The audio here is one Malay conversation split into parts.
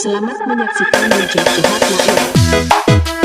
Selamat menyaksikan Najib Shihab Naik.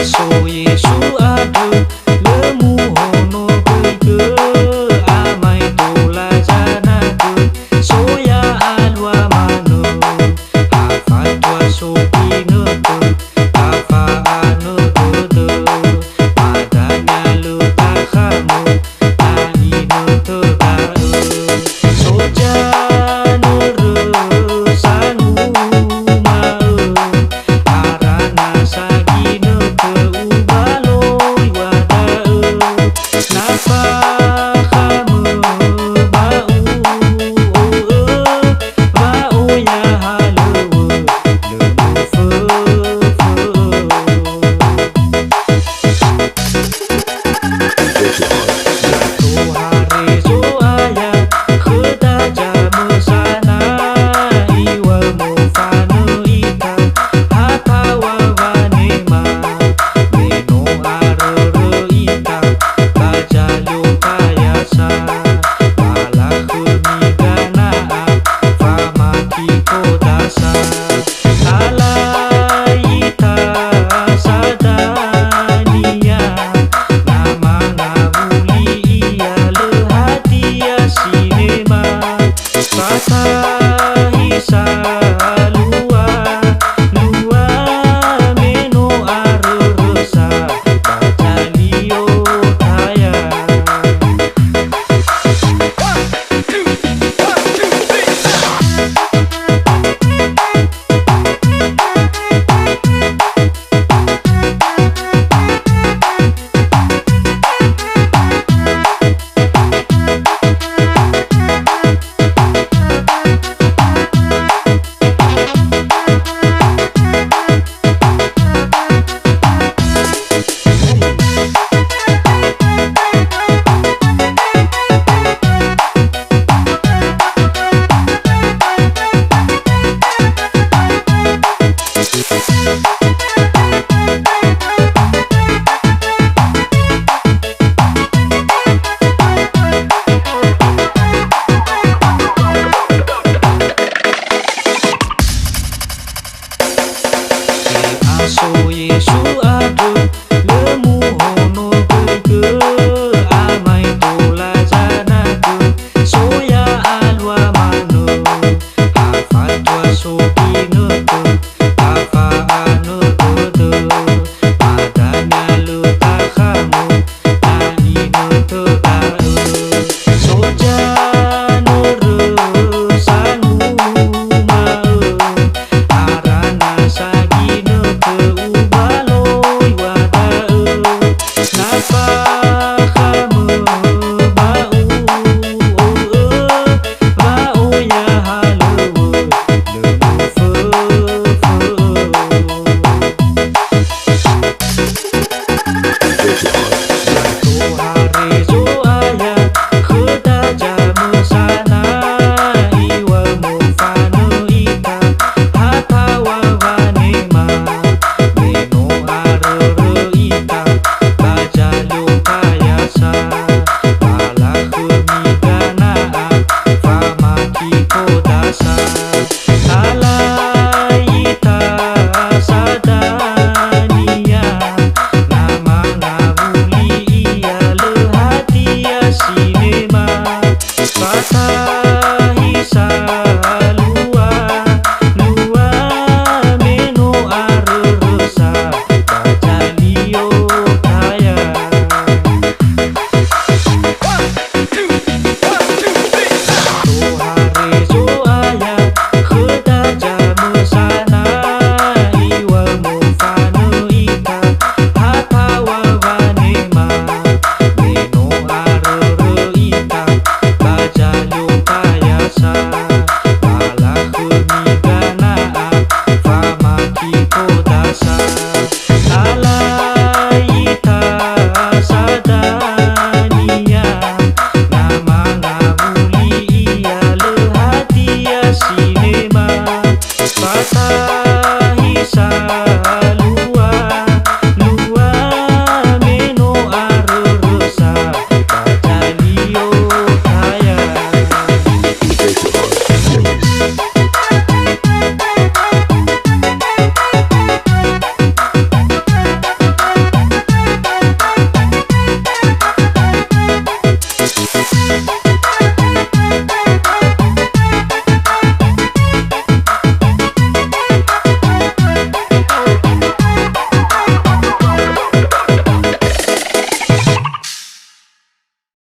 So Yesu adu lemu hono ke amai tola janaku soya alwa manu afatwa so pinu afa anu tudu madanya lu takhamu na inu tudaru soja nuru sangu mau arana saginu So Yesu adu lemu hono ke amai tola janaku soya alwa manu afatwa so pinu afa anu tudu madanya lu takhamu na inu tudaru soja nuru sangu mau arana saginu Sinema Patah Hisab